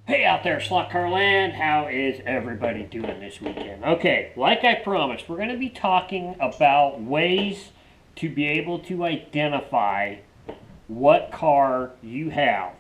Hey out there, slot car land, how is everybody doing this weekend? Okay, like I promised, we're going to be talking about ways to be able to identify what car you have.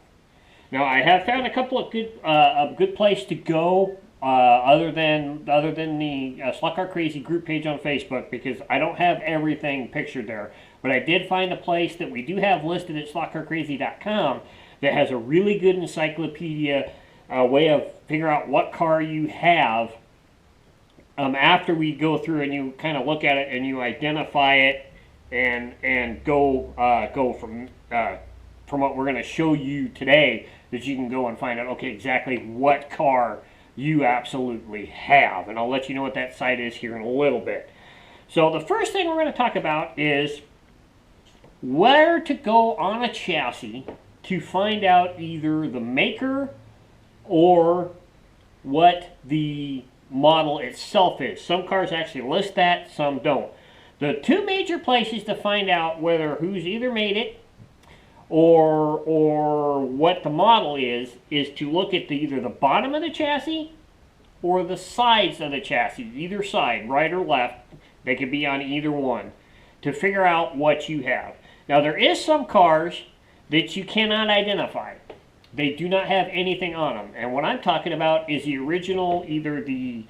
Now, I have found a couple of good place to go other than the Slot Car Crazy group page on Facebook, because I don't have everything pictured there. But I did find a place that we do have listed at slotcarcrazy.com that has a really good encyclopedia way of figuring out what car you have after we go through and you kind of look at it and you identify it and go from what we're going to show you today, that you can go and find out, okay, exactly what car you absolutely have. And I'll let you know what that site is here in a little bit. So the first thing we're going to talk about is where to go on a chassis to find out either the maker or what the model itself is. Some cars actually list that, some don't. The two major places to find out whether who's either made it or what the model is to look at either the bottom of the chassis or the sides of the chassis, either side, right or left. They could be on either one, to figure out what you have. Now, there is some cars that you cannot identify. They do not have anything on them. And what I'm talking about is the original, either the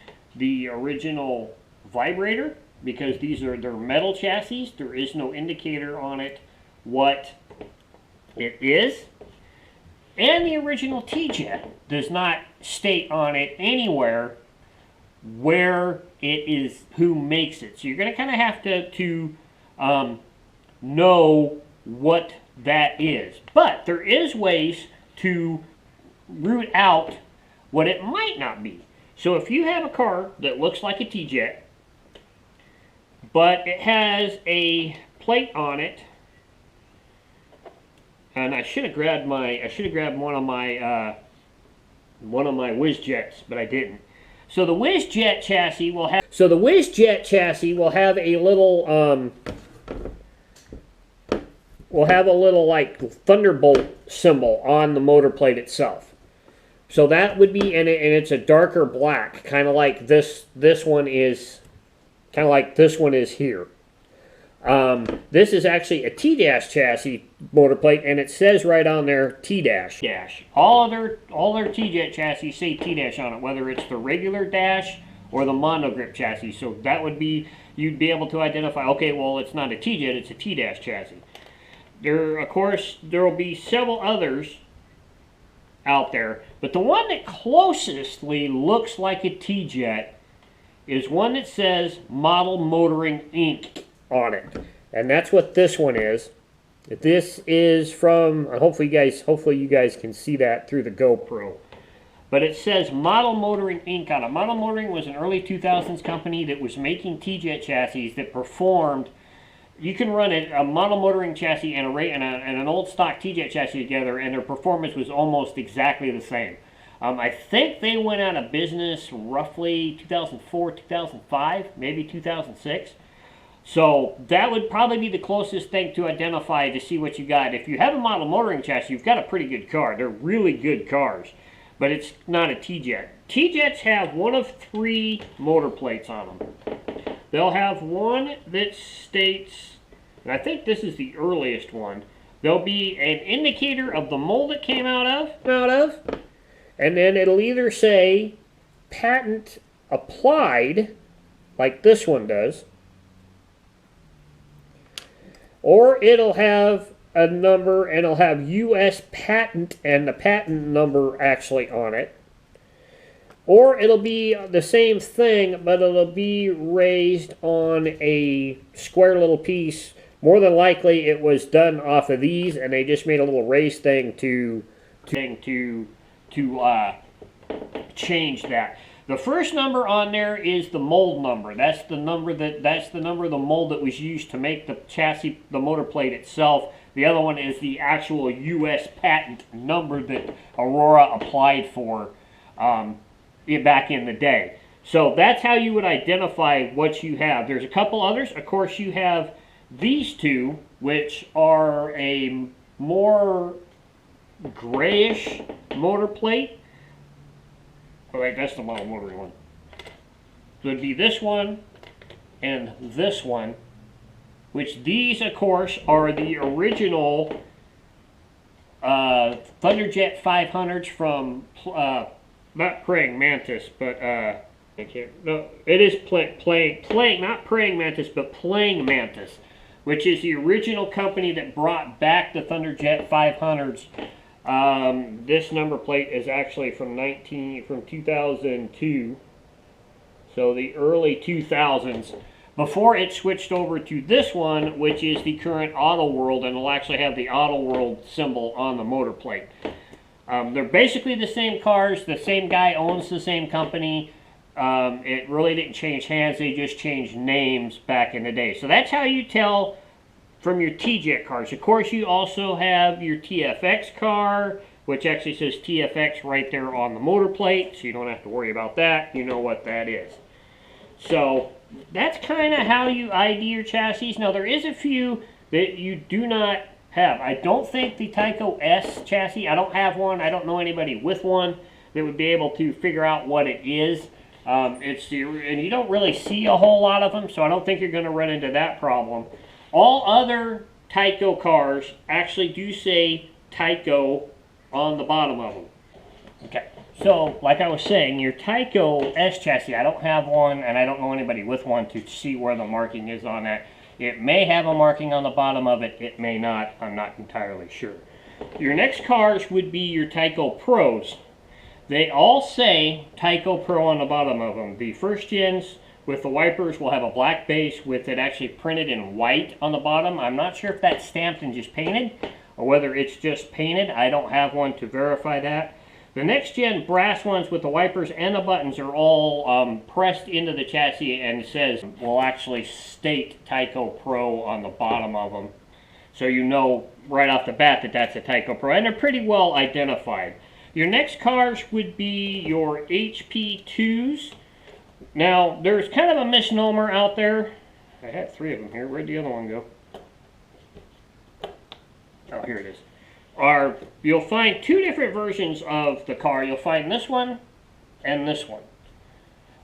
original vibrator, because they're metal chassis. There is no indicator on it what it is. And the original T-jet does not state on it anywhere where it is, who makes it. So you're going to kind of have to know what that is. But there is ways to root out what it might not be. So if you have a car that looks like a T-jet, but it has a plate on it, and I should have grabbed one of my Whiz-Jets, but I didn't. So the Whiz-Jet chassis will have a little like thunderbolt symbol on the motor plate itself. So that would be, and it's a darker black, kind of like this one is here. This is actually a T-dash chassis motor plate, and it says right on there T-dash. All their T-jet chassis say T-dash on it, whether it's the regular dash or the monogrip chassis. So that would be, you'd be able to identify, okay, well, it's not a T-jet, it's a T-dash chassis. Of course, there will be several others out there, but the one that closestly looks like a T-jet is one that says Model Motoring Inc. on it, and that's what this one is. This is from, hopefully you guys can see that through the GoPro, but it says Model Motoring Inc. on it. Model Motoring was an early 2000s company that was making T-jet chassis that performed. You can run a Model Motoring chassis and an old stock T-jet chassis together, and their performance was almost exactly the same. I think they went out of business roughly 2004, 2005, maybe 2006. So that would probably be the closest thing to identify to see what you got. If you have a Model Motoring chassis, you've got a pretty good car. They're really good cars, but it's not a T-jet. T-jets have one of three motor plates on them. They'll have one that states, and I think this is the earliest one, there'll be an indicator of the mold it came out of, and then it'll either say patent applied, like this one does, or it'll have a number and it'll have U.S. patent and the patent number actually on it. Or it'll be the same thing, but it'll be raised on a square little piece. More than likely, it was done off of these, and they just made a little raised thing to change that. The first number on there is the mold number. That's the number of the mold that was used to make the chassis, the motor plate itself. The other one is the actual U.S. patent number that Aurora applied for back in the day. So that's how you would identify what you have. There's a couple others. Of course, you have these two, which are a more grayish motor plate. Oh wait, that's the model motoring one. So it'd be this one and this one, which these, of course, are the original Thunderjet 500s from, not Praying Mantis, but, I can't, no, it is playing, not Praying Mantis, but Playing Mantis, which is the original company that brought back the Thunderjet 500s. This number plate is actually from 2002, so the early 2000s, before it switched over to this one, which is the current Auto World, and will actually have the Auto World symbol on the motor plate. They're basically the same cars. The same guy owns the same company. It really didn't change hands. They just changed names back in the day. So that's how you tell from your T-jet cars. Of course, you also have your TFX car, which actually says TFX right there on the motor plate, so you don't have to worry about that. You know what that is. So that's kind of how you ID your chassis. Now, there is a few that you do not have. I don't think the Tyco S chassis, I don't have one. I don't know anybody with one that would be able to figure out what it is. And you don't really see a whole lot of them, so I don't think you're going to run into that problem. All other Tyco cars actually do say Tyco on the bottom of them. Okay, so like I was saying, your Tyco S chassis, I don't have one, and I don't know anybody with one to see where the marking is on that. It may have a marking on the bottom of it, it may not, I'm not entirely sure. Your next cars would be your Tyco Pros. They all say Tyco Pro on the bottom of them. The first gens with the wipers will have a black base with it actually printed in white on the bottom. I'm not sure if that's stamped and just painted, or whether it's just painted. I don't have one to verify that. The next gen brass ones with the wipers and the buttons are all pressed into the chassis, and it says, will actually state Tyco Pro on the bottom of them. So you know right off the bat that that's a Tyco Pro, and they're pretty well identified. Your next cars would be your HP2s. Now, there's kind of a misnomer out there. I had three of them here. Where'd the other one go? Oh, here it is. You'll find two different versions of the car. You'll find this one and this one.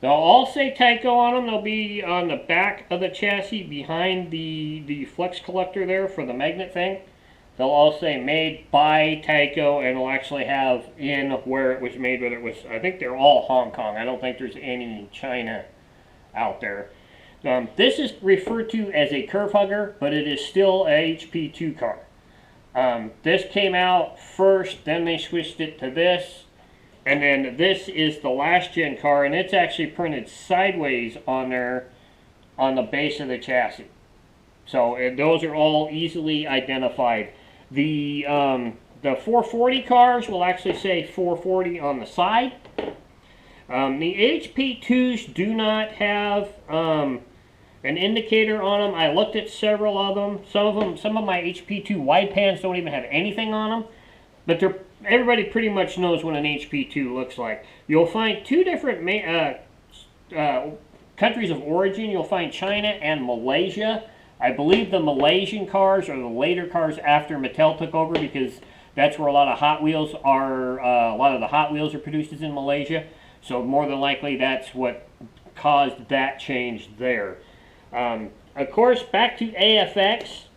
They'll all say Tyco on them. They'll be on the back of the chassis behind the flex collector there for the magnet thing. They'll all say made by Tyco, and it'll actually have in where it was made, whether it was, I think they're all Hong Kong. I don't think there's any China out there. This is referred to as a curve hugger, but it is still a HP2 car. This came out first, then they switched it to this, and then this is the last gen car, and it's actually printed sideways on there on the base of the chassis. So those are all easily identified. The 440 cars will actually say 440 on the side. The HP2s do not have an indicator on them. I looked at several of them. Some of my HP2 wide pans don't even have anything on them. But everybody pretty much knows what an HP2 looks like. You'll find two different countries of origin. You'll find China and Malaysia. I believe the Malaysian cars are the later cars after Mattel took over, because that's where a lot of Hot Wheels are. A lot of the Hot Wheels are produced in Malaysia. So more than likely, that's what caused that change there. Of course, back to AFX.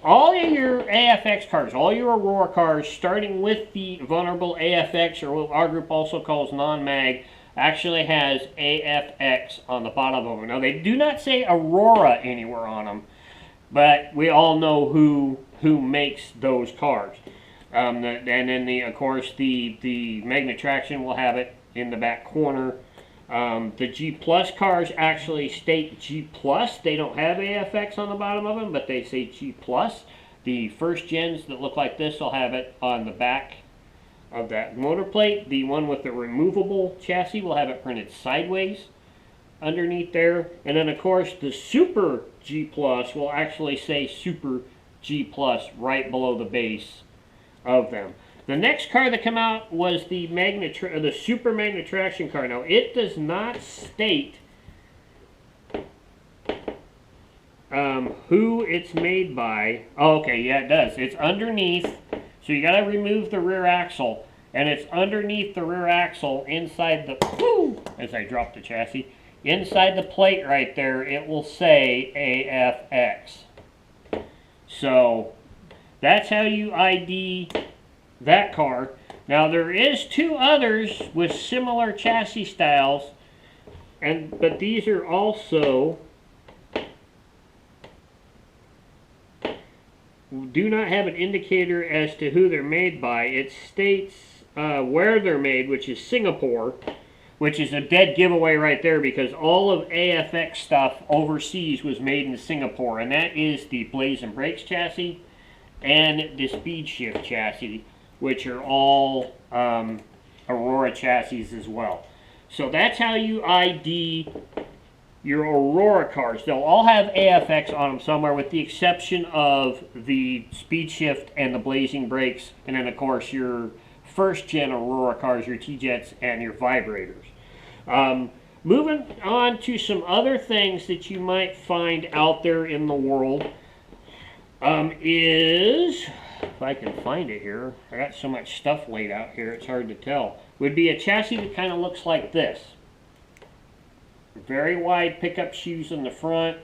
All of your AFX cars, all your Aurora cars, starting with the vulnerable AFX, or what our group also calls non-mag, actually has AFX on the bottom of them. Now, they do not say Aurora anywhere on them, but we all know who makes those cars. And then, of course, the magnet traction will have it in the back corner. The G Plus cars actually state G Plus. They don't have AFX on the bottom of them, but they say G Plus. The first gens that look like this will have it on the back of that motor plate. The one with the removable chassis will have it printed sideways underneath there. And then, of course, the Super G Plus will actually say Super G Plus right below the base of them. The next car that came out was the Super Magnet Traction car. Now, it does not state who it's made by. Oh, okay, yeah, it does. It's underneath, so you got to remove the rear axle. and it's underneath the rear axle inside the, whoo, as I drop the chassis, inside the plate right there, it will say AFX. So that's how you ID that car. Now there is two others with similar chassis styles, but these are also do not have an indicator as to who they're made by. It states where they're made, which is Singapore, which is a dead giveaway right there because all of AFX stuff overseas was made in Singapore, and that is the Blaze and Brakes chassis and the Speed Shift chassis, which are all Aurora chassis as well. So that's how you ID your Aurora cars. They'll all have AFX on them somewhere with the exception of the Speed Shift and the Blazing Brakes, and then of course your first gen Aurora cars, your T-jets and your vibrators. Moving on to some other things that you might find out there in the world is, if I can find it here, I got so much stuff laid out here it's hard to tell, would be a chassis that kind of looks like this. Very wide pickup shoes in the front,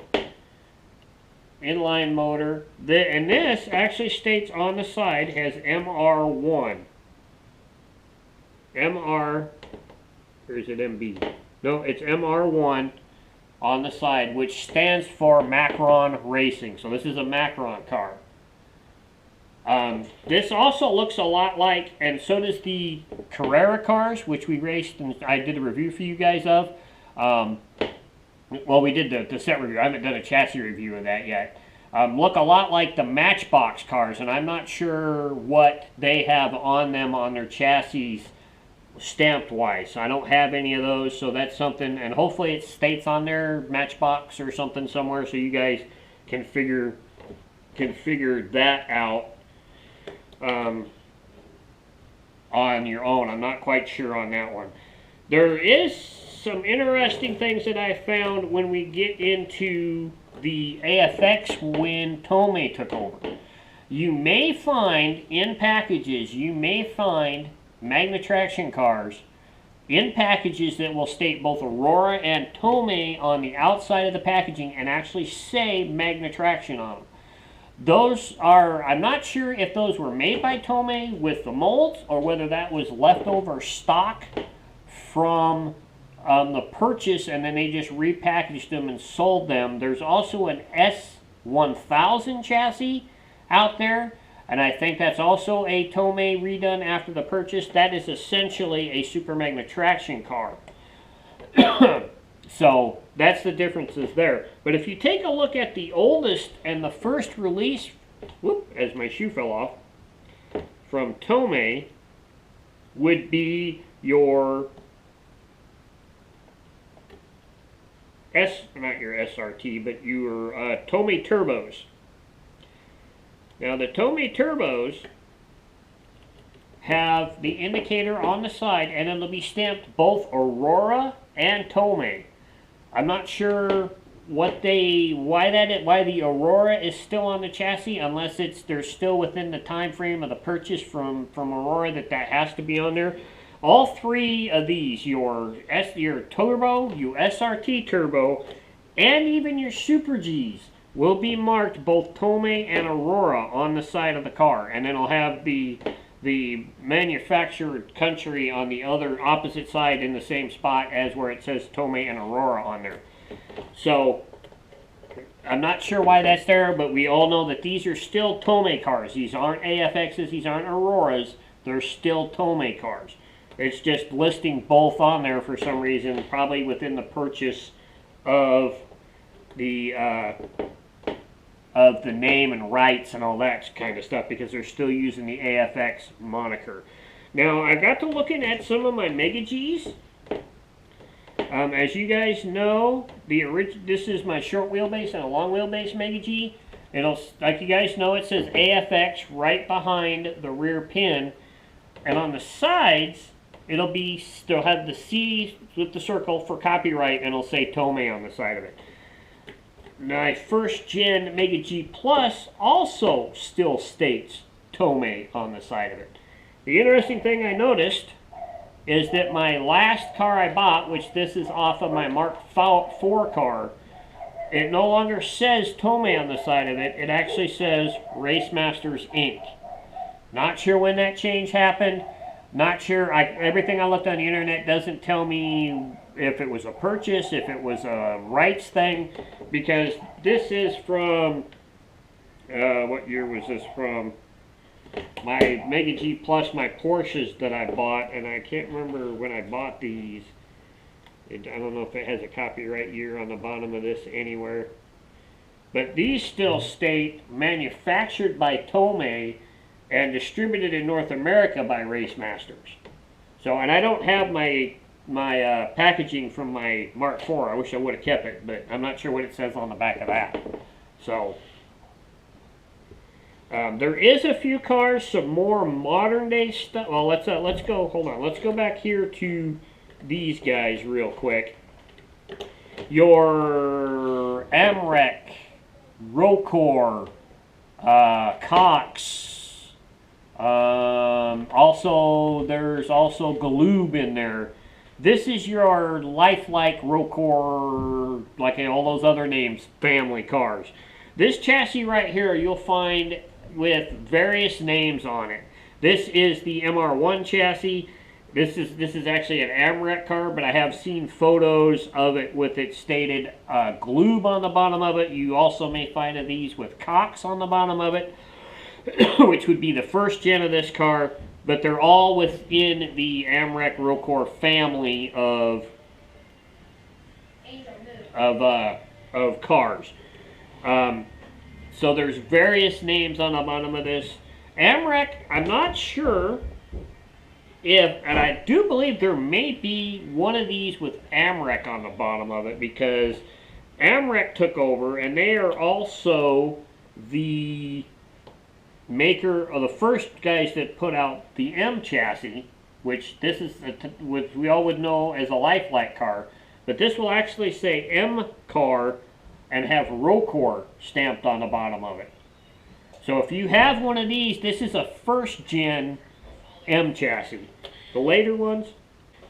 inline motor, and this actually states on the side has MR1. MR, or is it MB? No, it's MR1 on the side, which stands for Macron Racing. So this is a Macron car. This also looks a lot like, and so does the Carrera cars, which we raced and I did a review for you guys of. Well, we did the set review. I haven't done a chassis review of that yet. Look a lot like the Matchbox cars, and I'm not sure what they have on them on their chassis stamped wise. I don't have any of those, so that's something, and hopefully it states on their Matchbox or something somewhere so you guys can figure that out on your own. I'm not quite sure on that one. There is some interesting things that I found when we get into the AFX when Tomy took over. You may find in packages, you may find Magna Traction cars in packages that will state both Aurora and Tomy on the outside of the packaging and actually say Magna Traction on them. Those are, I'm not sure if those were made by Tomy with the molds or whether that was leftover stock from the purchase and then they just repackaged them and sold them. There's also an S1000 chassis out there, and I think that's also a Tomy redone after the purchase. That is essentially a Super Magna Traction car. So that's the differences there. But if you take a look at the oldest and the first release, whoop, as my shoe fell off, from Tomy would be your not your SRT, but your Tomy Turbos. Now the Tomy Turbos have the indicator on the side and it'll be stamped both Aurora and Tomy. I'm not sure why the Aurora is still on the chassis, unless they're still within the time frame of the purchase from Aurora that has to be on there. All three of these, your Turbo, your SRT Turbo, and even your Super Gs will be marked both Tomy and Aurora on the side of the car, and then it'll have the manufactured country on the other opposite side in the same spot as where it says Tomy and Aurora on there. So I'm not sure why that's there, but we all know that these are still Tomy cars. These aren't AFXs, these aren't Auroras, they're still Tomy cars. It's just listing both on there for some reason, probably within the purchase of the name and rights and all that kind of stuff, because they're still using the AFX moniker. Now, I got to looking at some of my Mega Gs. As you guys know, this is my short wheelbase and a long wheelbase Mega G. It'll, like you guys know, it says AFX right behind the rear pin, and on the sides, they'll have the C with the circle for copyright, and it'll say Tomy on the side of it. My first gen Mega G Plus also still states Tomy on the side of it. The interesting thing I noticed is that my last car I bought, which this is off of my Mark IV car, it no longer says Tomy on the side of it. It actually says Race Masters Inc. Not sure when that change happened. Not sure. Everything I looked on the internet doesn't tell me if it was a purchase, if it was a rights thing, because this is from, what year was this from? My Mega G Plus, my Porsches that I bought, and I can't remember when I bought these. I don't know if it has a copyright year on the bottom of this anywhere. But these still state manufactured by Tomy and distributed in North America by Race Masters. So, and I don't have my packaging from my Mark IV. I wish I would have kept it, but I'm not sure what it says on the back of that. So, there is a few cars, some more modern day stuff. Well, let's go. Hold on. Let's go back here to these guys real quick. Your Amrec, Rocor, Cox. Also, there's also Galoob in there. This is your Life-Like, Rocor, like all those other names, family cars. This chassis right here you'll find with various names on it. This is the MR1 chassis. This is actually an Amrec car, but I have seen photos of it with it stated Galoob on the bottom of it. You also may find of these with Cox on the bottom of it, which would be the first gen of this car, but they're all within the Amrec Rocor family of cars. So there's various names on the bottom of this. Amrec, I'm not sure if, and I do believe there may be one of these with Amrec on the bottom of it, because Amrec took over, and they are also the maker of the first guys that put out the M chassis, which this is which we all would know as a Life-Like car, but this will actually say M car and have Rocor stamped on the bottom of it. So if you have one of these, this is a first gen M chassis. The later ones,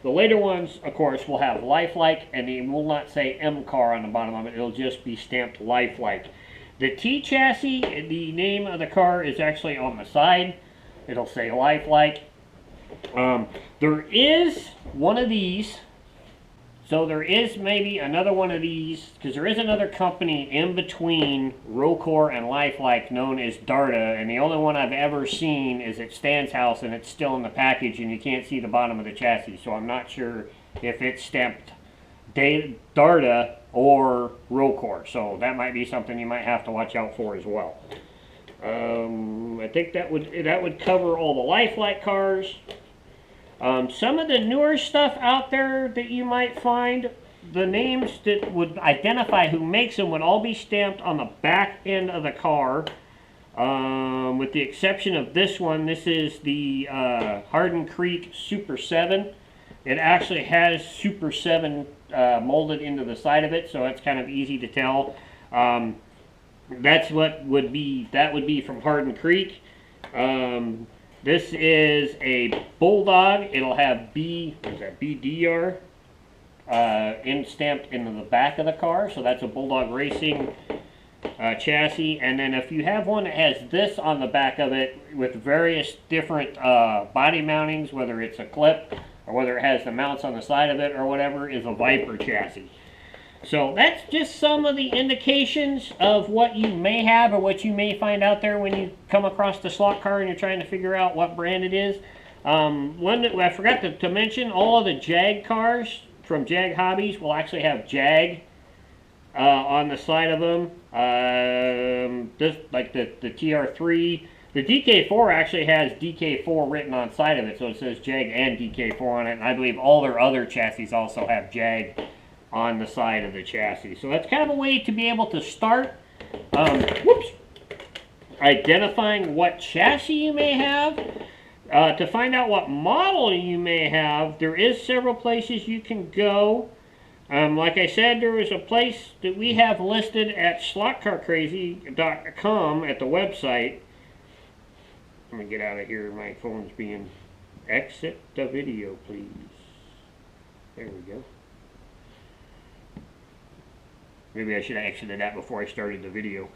of course, will have Life-Like, and it will not say M car on the bottom of it. It'll just be stamped Life-Like. The T chassis, the name of the car is actually on the side. It'll say Life-Like. There is one of these. So there is maybe another one of these, because there is another company in between Rocor and Life-Like known as Darda, and the only one I've ever seen is at Stan's house, and it's still in the package, and you can't see the bottom of the chassis, so I'm not sure if it's stamped Darda or Rocor, so that might be something you might have to watch out for as well. I think that would cover all the Life-Like cars. Some of the newer stuff out there that you might find, the names that would identify who makes them would all be stamped on the back end of the car, with the exception of this one. This is the Hardin Creek Super 7. It actually has Super 7 molded into the side of it, so it's kind of easy to tell. That would be from Hardin Creek. This is a Bulldog. It'll have BDR stamped into the back of the car. So that's a Bulldog Racing chassis. And then if you have one that has this on the back of it with various different body mountings, whether it's a clip or whether it has the mounts on the side of it or whatever, is a Viper chassis. So that's just some of the indications of what you may have or what you may find out there when you come across the slot car and you're trying to figure out what brand it is. One that I forgot to mention, all of the Jag cars from Jag Hobbies will actually have Jag on the side of them. Like the TR3. The DK4 actually has DK4 written on side of it, so it says Jag and DK4 on it. And I believe all their other chassis also have Jag on the side of the chassis. So that's kind of a way to be able to start identifying what chassis you may have. To find out what model you may have, there is several places you can go. Like I said, there is a place that we have listed at slotcarcrazy.com at the website. Let me get out of here. My phone's being Exit the video, please. There we go. Maybe I should have exited that before I started the video.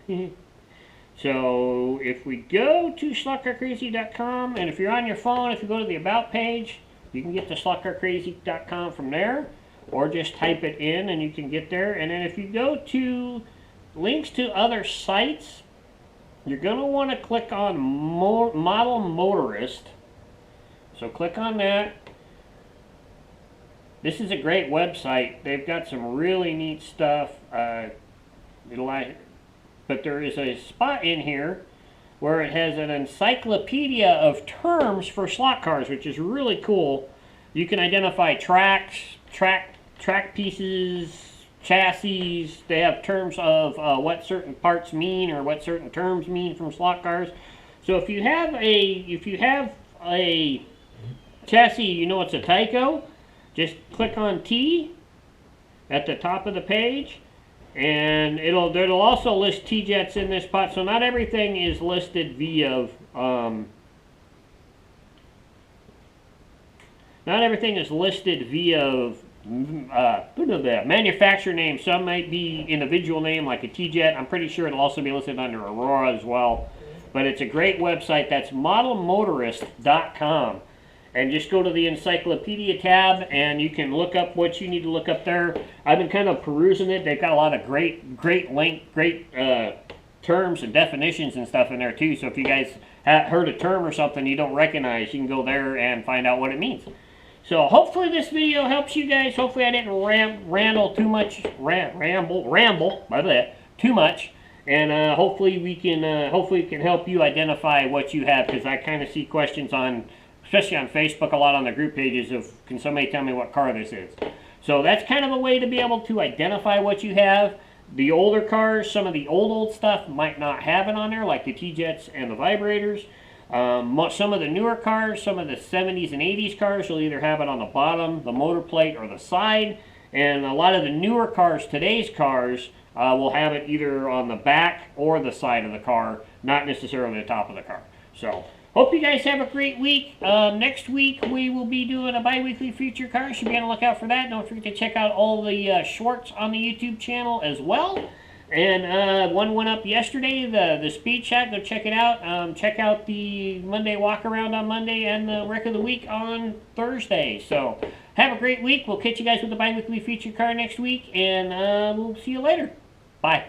So if we go to slotcarcrazy.com, and if you're on your phone, if you go to the About page, you can get to slotcarcrazy.com from there, or just type it in and you can get there. And then if you go to links to other sites, you're going to want to click on Model Motorist. So click on that. This is a great website. They've got some really neat stuff. But there is a spot in here where it has an encyclopedia of terms for slot cars, which is really cool. You can identify tracks, track pieces, chassis. They have terms of what certain parts mean or what certain terms mean from slot cars. So if you have a chassis, you know it's a Tyco, just click on T at the top of the page, and it'll also list T-jets in this spot. So not everything is listed via manufacturer name. Some might be individual name, like a T-jet. I'm pretty sure it'll also be listed under Aurora as well. But it's a great website. That's modelmotorist.com. And just go to the encyclopedia tab and you can look up what you need to look up there. I've been kind of perusing it. They've got a lot of great terms and definitions and stuff in there too. So if you guys have heard a term or something you don't recognize, you can go there and find out what it means. So hopefully this video helps you guys. Hopefully I didn't ramble too much, too much. And hopefully we can help you identify what you have, because I kind of see questions on, especially on Facebook, a lot on the group pages of, can somebody tell me what car this is? So that's kind of a way to be able to identify what you have. The older cars, some of the old stuff might not have it on there, like the T-jets and the vibrators. Some of the newer cars, some of the 70s and 80s cars, will either have it on the bottom, the motor plate, or the side. And a lot of the newer cars, today's cars, will have it either on the back or the side of the car, not necessarily the top of the car. So hope you guys have a great week. Next week we will be doing a bi-weekly feature car. You should be on the lookout for that. Don't forget to check out all the shorts on the YouTube channel as well. And one went up yesterday, the Speed Shot. Go check it out. Check out the Monday walk around on Monday and the Wreck of the Week on Thursday. So have a great week. We'll catch you guys with the bi-weekly feature car next week, and we'll see you later. Bye.